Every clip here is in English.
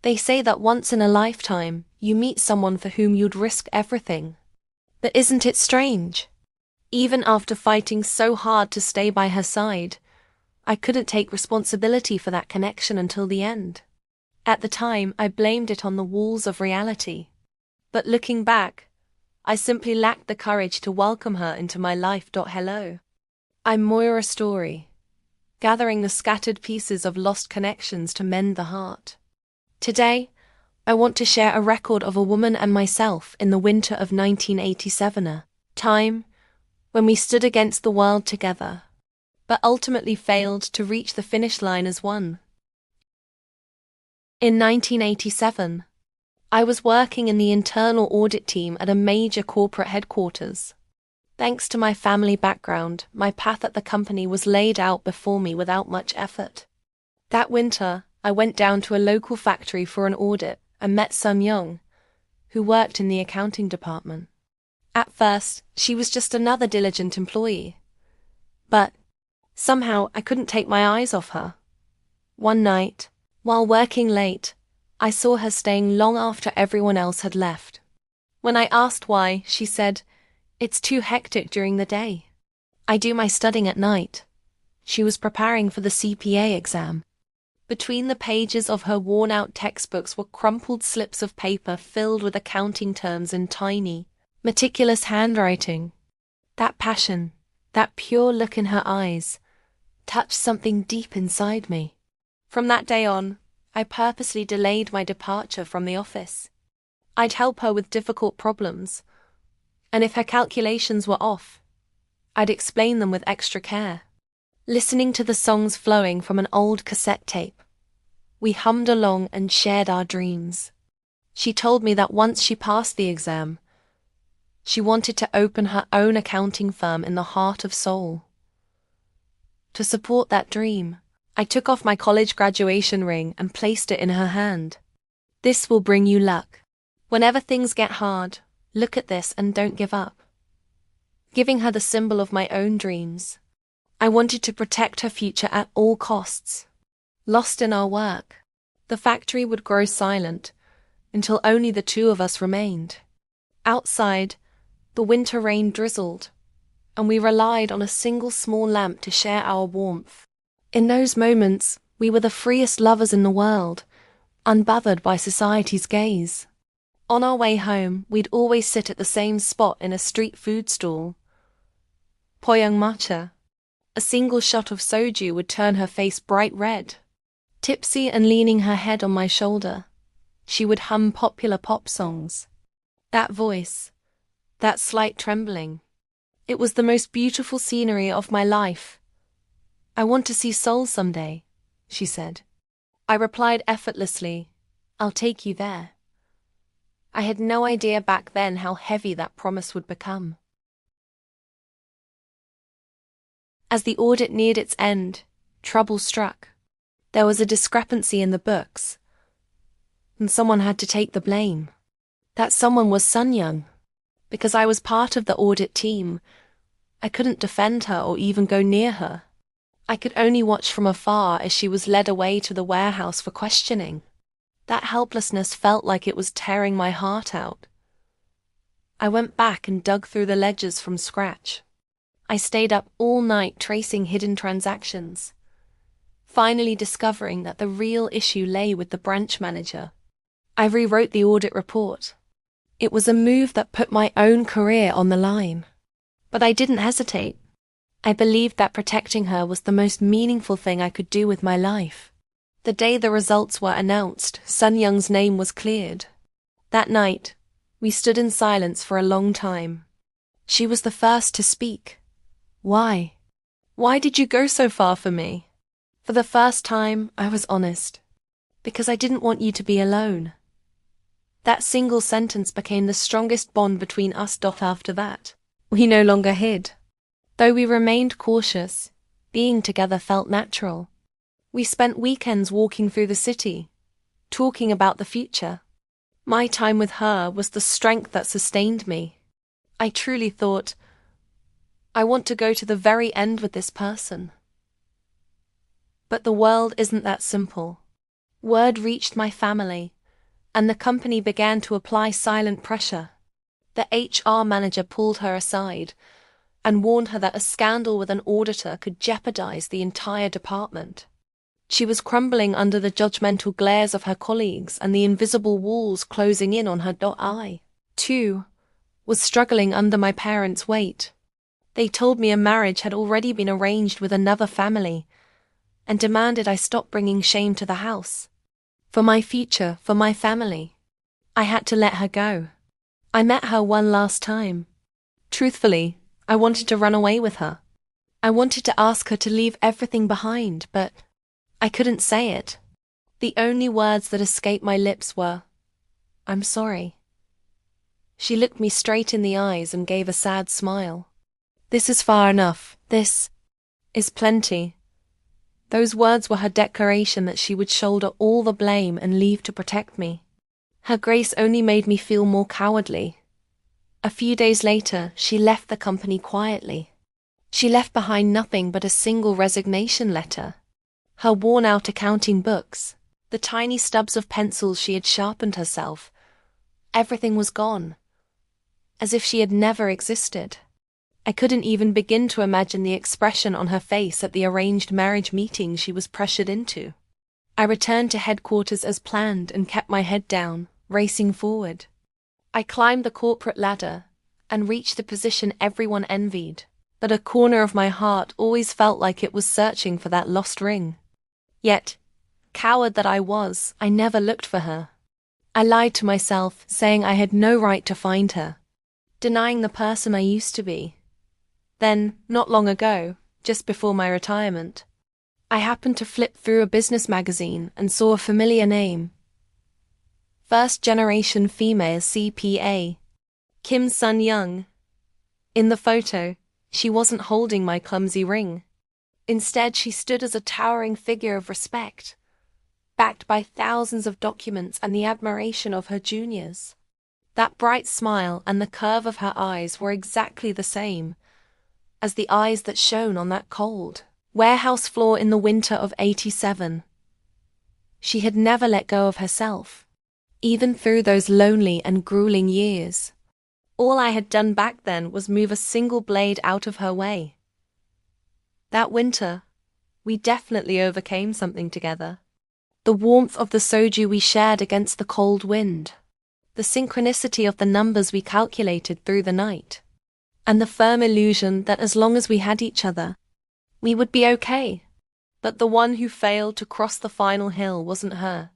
They say that once in a lifetime, you meet someone for whom you'd risk everything. But isn't it strange? Even after fighting so hard to stay by her side, I couldn't take responsibility for that connection until the end. At the time, I blamed it on the walls of reality. But looking back, I simply lacked the courage to welcome her into my life. Hello. I'm Moira Story, gathering the scattered pieces of lost connections to mend the heart. Today, I want to share a record of a woman and myself in the winter of 1987, a time when we stood against the world together, but ultimately failed to reach the finish line as one. In 1987, I was working in the internal audit team at a major corporate headquarters. Thanks to my family background, my path at the company was laid out before me without much effort. That winter, I went down to a local factory for an audit and met Sun Young, who worked in the accounting department. At first, she was just another diligent employee. But somehow I couldn't take my eyes off her. One night, while working late, I saw her staying long after everyone else had left. When I asked why, she said, "It's too hectic during the day. I do my studying at night." She was preparing for the CPA exam. Between the pages of her worn-out textbooks were crumpled slips of paper filled with accounting terms in tiny, meticulous handwriting. That passion, that pure look in her eyes, touched something deep inside me. From that day on, I purposely delayed my departure from the office. I'd help her with difficult problems, and if her calculations were off, I'd explain them with extra care. Listening to the songs flowing from an old cassette tape, we hummed along and shared our dreams. She told me that once she passed the exam, she wanted to open her own accounting firm in the heart of Seoul. To support that dream, I took off my college graduation ring and placed it in her hand. "This will bring you luck. Whenever things get hard, look at this and don't give up." Giving her the symbol of my own dreams, I wanted to protect her future at all costs. Lost in our work, the factory would grow silent until only the two of us remained. Outside, the winter rain drizzled, and we relied on a single small lamp to share our warmth. In those moments, we were the freest lovers in the world, unbothered by society's gaze. On our way home, we'd always sit at the same spot in a street food stall. Poyangmatcha. A single shot of soju would turn her face bright red. Tipsy and leaning her head on my shoulder, she would hum popular pop songs. That voice, that slight trembling, it was the most beautiful scenery of my life. "I want to see Seoul someday," she said. I replied effortlessly, "I'll take you there." I had no idea back then how heavy that promise would become. As the audit neared its end, trouble struck. There was a discrepancy in the books, and someone had to take the blame. That someone was Sun Young. Because I was part of the audit team, I couldn't defend her or even go near her. I could only watch from afar as she was led away to the warehouse for questioning. That helplessness felt like it was tearing my heart out. I went back and dug through the ledgers from scratch. I stayed up all night tracing hidden transactions, finally discovering that the real issue lay with the branch manager. I rewrote the audit report. It was a move that put my own career on the line. But I didn't hesitate. I believed that protecting her was the most meaningful thing I could do with my life. The day the results were announced, Sun Young's name was cleared. That night, we stood in silence for a long time. She was the first to speak. "Why? Why did you go so far for me?" For the first time, I was honest. "Because I didn't want you to be alone." That single sentence became the strongest bond between us. After that, we no longer hid. Though we remained cautious, being together felt natural. We spent weekends walking through the city, talking about the future. My time with her was the strength that sustained me. I truly thought, I want to go to the very end with this person. But the world isn't that simple. Word reached my family, and the company began to apply silent pressure. The HR manager pulled her aside and warned her that a scandal with an auditor could jeopardize the entire department. She was crumbling under the judgmental glares of her colleagues and the invisible walls closing in on her. I, too, was struggling under my parents' weight. They told me a marriage had already been arranged with another family and demanded I stop bringing shame to the house. For my future, for my family, I had to let her go. I met her one last time. Truthfully, I wanted to run away with her. I wanted to ask her to leave everything behind, but I couldn't say it. The only words that escaped my lips were, "I'm sorry." She looked me straight in the eyes and gave a sad smile. "This is far enough. This is plenty." Those words were her declaration that she would shoulder all the blame and leave to protect me. Her grace only made me feel more cowardly. A few days later, she left the company quietly. She left behind nothing but a single resignation letter. Her worn-out accounting books, the tiny stubs of pencils she had sharpened herself, everything was gone, as if she had never existed. I couldn't even begin to imagine the expression on her face at the arranged marriage meeting she was pressured into. I returned to headquarters as planned and kept my head down, racing forward. I climbed the corporate ladder and reached the position everyone envied, but a corner of my heart always felt like it was searching for that lost ring. Yet, coward that I was, I never looked for her. I lied to myself, saying I had no right to find her, denying the person I used to be. Then, not long ago, just before my retirement, I happened to flip through a business magazine and saw a familiar name. First-generation female CPA, Kim Sun-young. In the photo, she wasn't holding my clumsy ring. Instead, she stood as a towering figure of respect, backed by thousands of documents and the admiration of her juniors. That bright smile and the curve of her eyes were exactly the same as the eyes that shone on that cold warehouse floor in the winter of '87. She had never let go of herself, even through those lonely and grueling years. All I had done back then was move a single blade out of her way. That winter, we definitely overcame something together. The warmth of the soju we shared against the cold wind, the synchronicity of the numbers we calculated through the night, and the firm illusion that as long as we had each other, we would be okay. But the one who failed to cross the final hill wasn't her.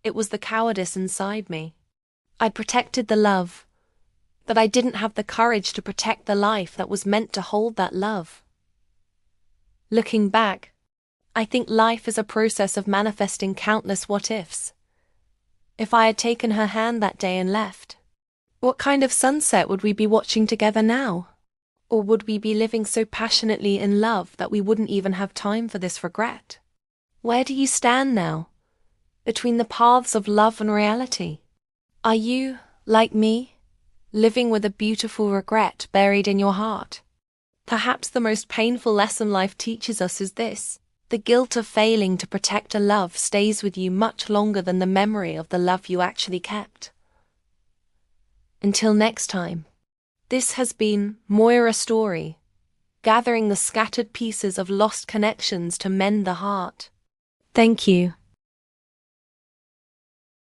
It was the cowardice inside me. I'd protected the love, but I didn't have the courage to protect the life that was meant to hold that love. Looking back, I think life is a process of manifesting countless what-ifs. If I had taken her hand that day and left, what kind of sunset would we be watching together now? Or would we be living so passionately in love that we wouldn't even have time for this regret? Where do you stand now, between the paths of love and reality? Are you, like me, living with a beautiful regret buried in your heart? Perhaps the most painful lesson life teaches us is this: the guilt of failing to protect a love stays with you much longer than the memory of the love you actually kept. Until next time, this has been Moira Story, gathering the scattered pieces of lost connections to mend the heart. Thank you.